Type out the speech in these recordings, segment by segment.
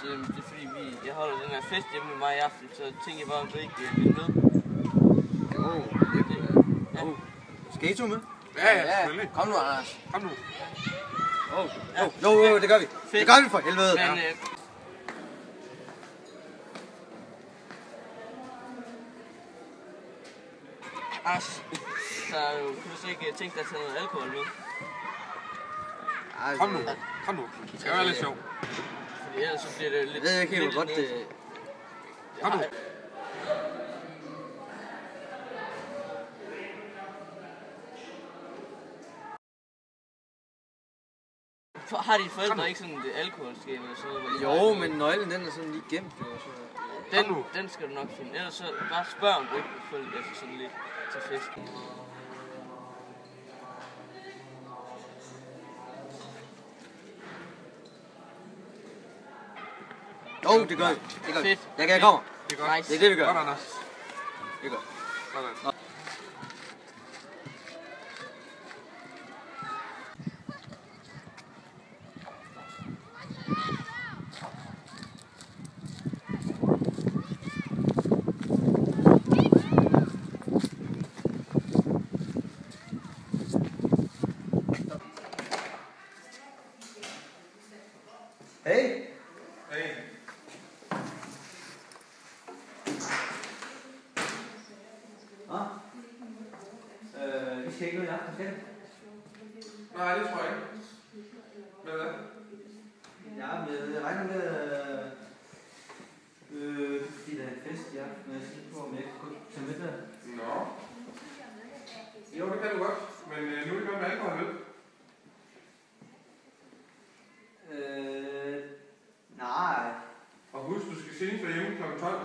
det er fordi jeg holder den her fest hjemme med mig i aften, så tænker jeg bare, om du ikke vil med. Jo, skal I to med? Ja, selvfølgelig. Kom nu, Anders. Kom nu. Jo, det gør vi. Det gør vi for helvede. Men, Anders, så kunne du så ikke tænke dig at tage noget alkohol med? Kom nu. Det skal være lidt sjovt. Fordi ellers så bliver det lidt... Jeg ved ikke helt, hvor godt det... Kom nu. Har dine forældre ikke sådan et alkoholskab eller sådan noget? Jo, men nøglen den er sådan lige gemt. Den skal du nok finde. Ellers så bare spørg, om du ikke vil følge efter sådan lidt til festen. Jo, det gør vi. Fedt. Jeg kommer. Det er godt. Nice. Det er det, vi gør. Godt, Anders. Det gør. Sådan. Hey. Hey. Vi skal ikke ud i aften, skal vi? Nej, det tror jeg ikke. Hvad er det? Ja, men jeg regner med, fordi der er en fest i aften, men jeg skal på, om jeg ikke kunne tage med der. Nå. Jo, det kan du godt. Men nu er det godt med alkohol, vel? Nej. Og husk, du skal senest være hjemme kl. 12.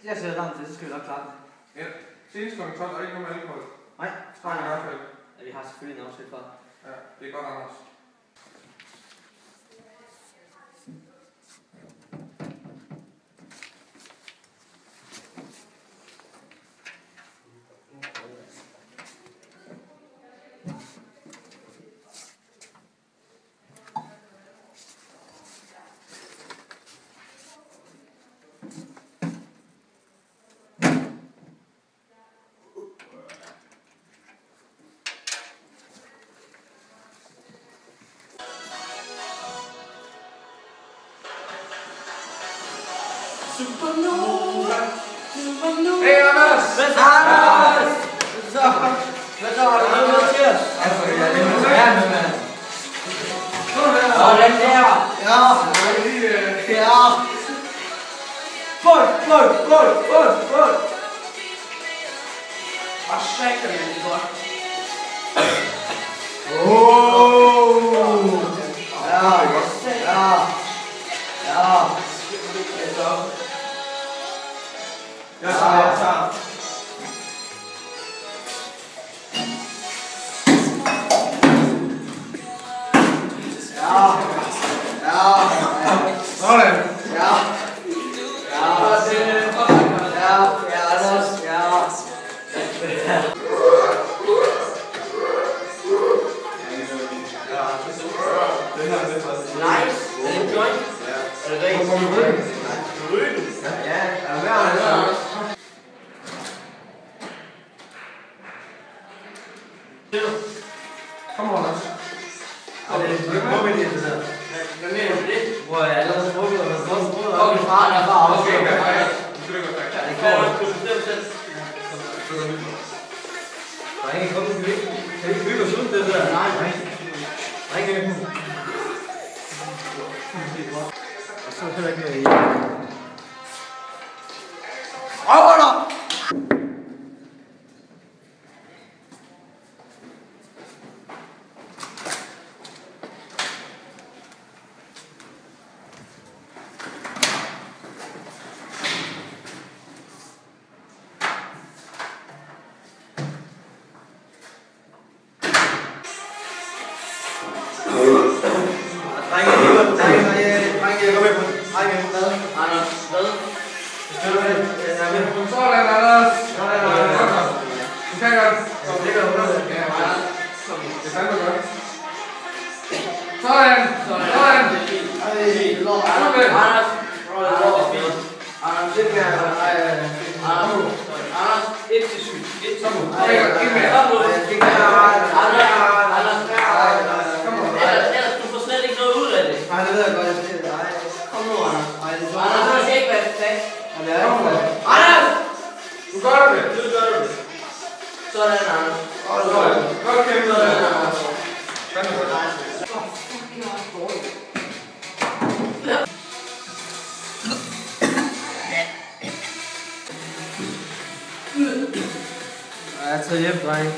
Jeg ser langt til, så skal vi nok klare det. Ja, senest kl. 12 og ikke noget med alkohol. Nej, Nej, i hvert fald. Ja, vi har selvfølgelig en aftale fra. Ja, det er godt, Anders. Supernova! Hey, Anders! Hvad så? Hvad så? Har du noget med til os? Ja, det er moderne, mand. Sådan der! Ja! Ja! Bold! Og satan, det er godt. Ja! Jeg tager. Sådan. Nice. Er det en joint? Er det rigtigt? Rygen? Kom on, Anders. Hvad mener du med det? Hvor jeg allerede drukket, og jeg har også drukket. Og min far er bare også. Okay, hvad er det? Du skal ikke være færdig. Det får du ikke bestemme selv. Der er ikke kommet, kan vi ikke bygge os ud det der? Nej. Der er ikke nogen. Og så heller ikke noget i. Røvhuller! Anders, hvad? Sådan, Anders. Du kan godt. Ja, det er fandme godt. Sådan. Det er fint. Anders, 1-7. 1-7. Kom nu. Ikke mere. Kom nu. Anders. Ellers, du får slet ikke noget ud af det. Nej, det ved jeg godt, jeg siger det. Kom nu, Anders. Nej, det er så. Anders, du skal ikke være fast. Kom nu. Anders! Du gør det. Nu gør du det. Sådan, Anders. Godt kæmpet. Sådan, Anders. Fandme godt. Jeg tager hjem, dreng.